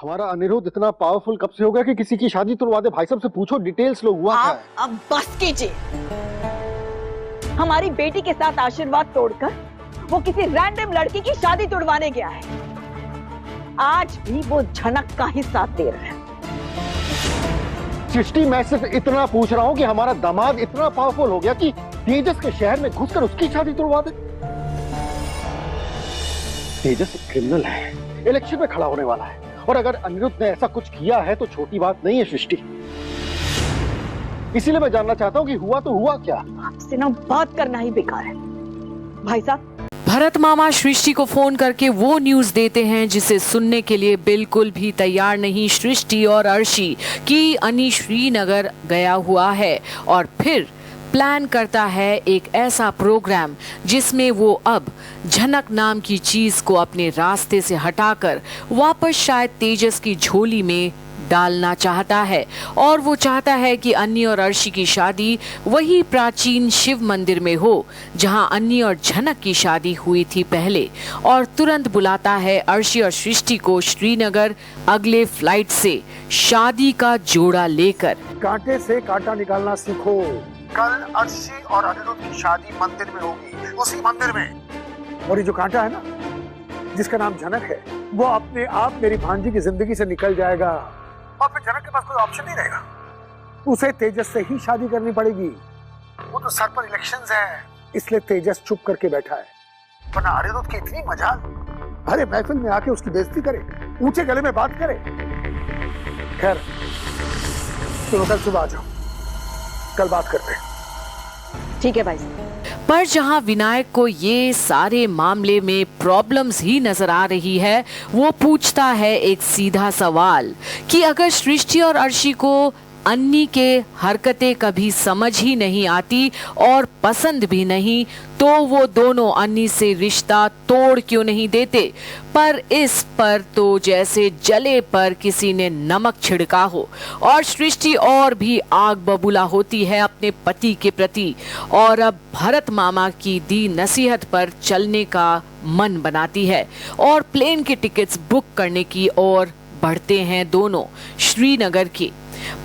हमारा अनिरुद्ध इतना पावरफुल कब से हो गया कि किसी की शादी तुड़वा दे? भाई साहब से पूछो, डिटेल्स लो, हुआ क्या है? अब बस कीजिए। हमारी बेटी के साथ आशीर्वाद तोड़कर वो किसी रैंडम लड़की की शादी तुड़वाने गया है। आज भी वो झनक का ही साथ दे रहा है। सृष्टि, मैं सिर्फ इतना पूछ रहा हूँ कि हमारा दामाद इतना पावरफुल हो गया कि तेजस के शहर में घुसकर उसकी शादी तुड़वा दे? तेजस क्रिमिनल है, इलेक्शन में खड़ा होने वाला है, और अगर अनिरुद्ध ने ऐसा कुछ किया है तो छोटी बात नहीं है सृष्टि। इसीलिए मैं जानना चाहता हूँ कि हुआ तो हुआ क्या? आपसे ना बात करना ही बेकार है। भाई साहब, भरत मामा सृष्टि को फोन करके वो न्यूज देते हैं जिसे सुनने के लिए बिल्कुल भी तैयार नहीं सृष्टि और अर्शी कि अनी श्रीनगर गया हुआ है, और फिर प्लान करता है एक ऐसा प्रोग्राम जिसमें वो अब झनक नाम की चीज को अपने रास्ते से हटाकर वापस शायद तेजस की झोली में डालना चाहता है। और वो चाहता है कि अन्नी और अर्शी की शादी वही प्राचीन शिव मंदिर में हो जहां अन्नी और झनक की शादी हुई थी पहले, और तुरंत बुलाता है अर्शी और सृष्टि को श्रीनगर अगले फ्लाइट से शादी का जोड़ा लेकर। कांटे से कांटा निकालना सीखो। कल अर्शी और अनिरुद्ध की शादी मंदिर में होगी, उसी मंदिर में। और ये जो कांटा है ना, जिसका नाम झनक है, वो अपने आप मेरी भांजी की जिंदगी से निकल जाएगा, और फिर झनक के पास कोई ऑप्शन नहीं रहेगा। उसे तेजस से ही शादी करनी पड़ेगी। वो तो सर पर इलेक्शंस है, इसलिए तेजस चुप करके बैठा है। वरना अनिरुद्ध की इतनी मजाल, अरे महफिल में आके उसकी बेइज्जती करे, ऊंचे गले में बात करे। खैर, तुम कल सुबह आ जाओ, कल बात करते हैं। ठीक है भाई। पर जहां विनायक को ये सारे मामले में प्रॉब्लम्स ही नजर आ रही है, वो पूछता है एक सीधा सवाल कि अगर सृष्टि और अर्शी को अन्नी के हरकतें कभी समझ ही नहीं आती और पसंद भी नहीं, तो वो दोनों अन्नी से रिश्ता तोड़ क्यों नहीं देते? पर इस पर तो जैसे जले पर किसी ने नमक छिड़का हो, और सृष्टि और भी आग बबूला होती है अपने पति के प्रति, और अब भरत मामा की दी नसीहत पर चलने का मन बनाती है और प्लेन के टिकट्स बुक करने की ओर बढ़ते हैं दोनों श्रीनगर की।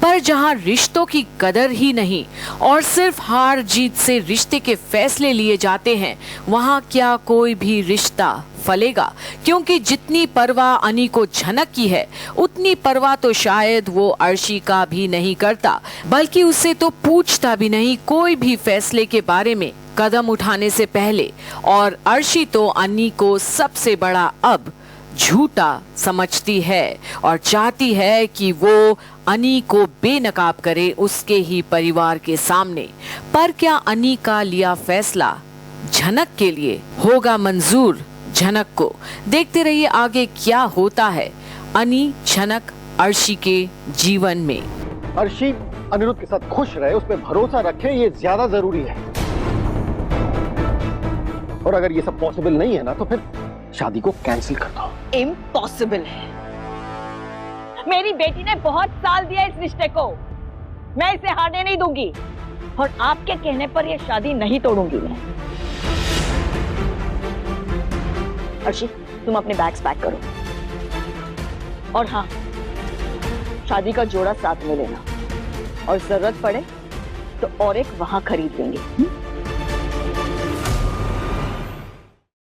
पर जहां रिश्तों की कदर ही नहीं और सिर्फ हार जीत से रिश्ते के फैसले लिए जाते हैं, वहां क्या कोई भी रिश्ता फलेगा? क्योंकि जितनी परवाह अनी को झनक की है, उतनी परवाह तो शायद वो अर्शी का भी नहीं करता, बल्कि उससे तो पूछता भी नहीं कोई भी फैसले के बारे में कदम उठाने से पहले। और अर्शी तो अनी को सबसे बड़ा अब झूठा समझती है और चाहती है कि वो अनी को बेनकाब करे उसके ही परिवार के सामने। पर क्या अनी का लिया फैसला झनक के लिए होगा मंजूर झनक को? देखते रहिए आगे क्या होता है अनी झनक अर्शी के जीवन में। अर्शी अनिरुद्ध के साथ खुश रहे, उस पर भरोसा रखे, ये ज्यादा जरूरी है। और अगर ये सब पॉसिबल नहीं है ना, तो फिर शादी को कैंसिल कर दो। इम्पॉसिबल है। मेरी बेटी ने बहुत साल दिया इस रिश्ते को, मैं इसे हारने नहीं दूंगी, और आपके कहने पर यह शादी नहीं तोड़ूंगी मैं। अर्शी, तुम अपने बैग्स पैक करो, और हाँ, शादी का जोड़ा साथ में लेना, और जरूरत पड़े तो और एक वहां खरीद लेंगे।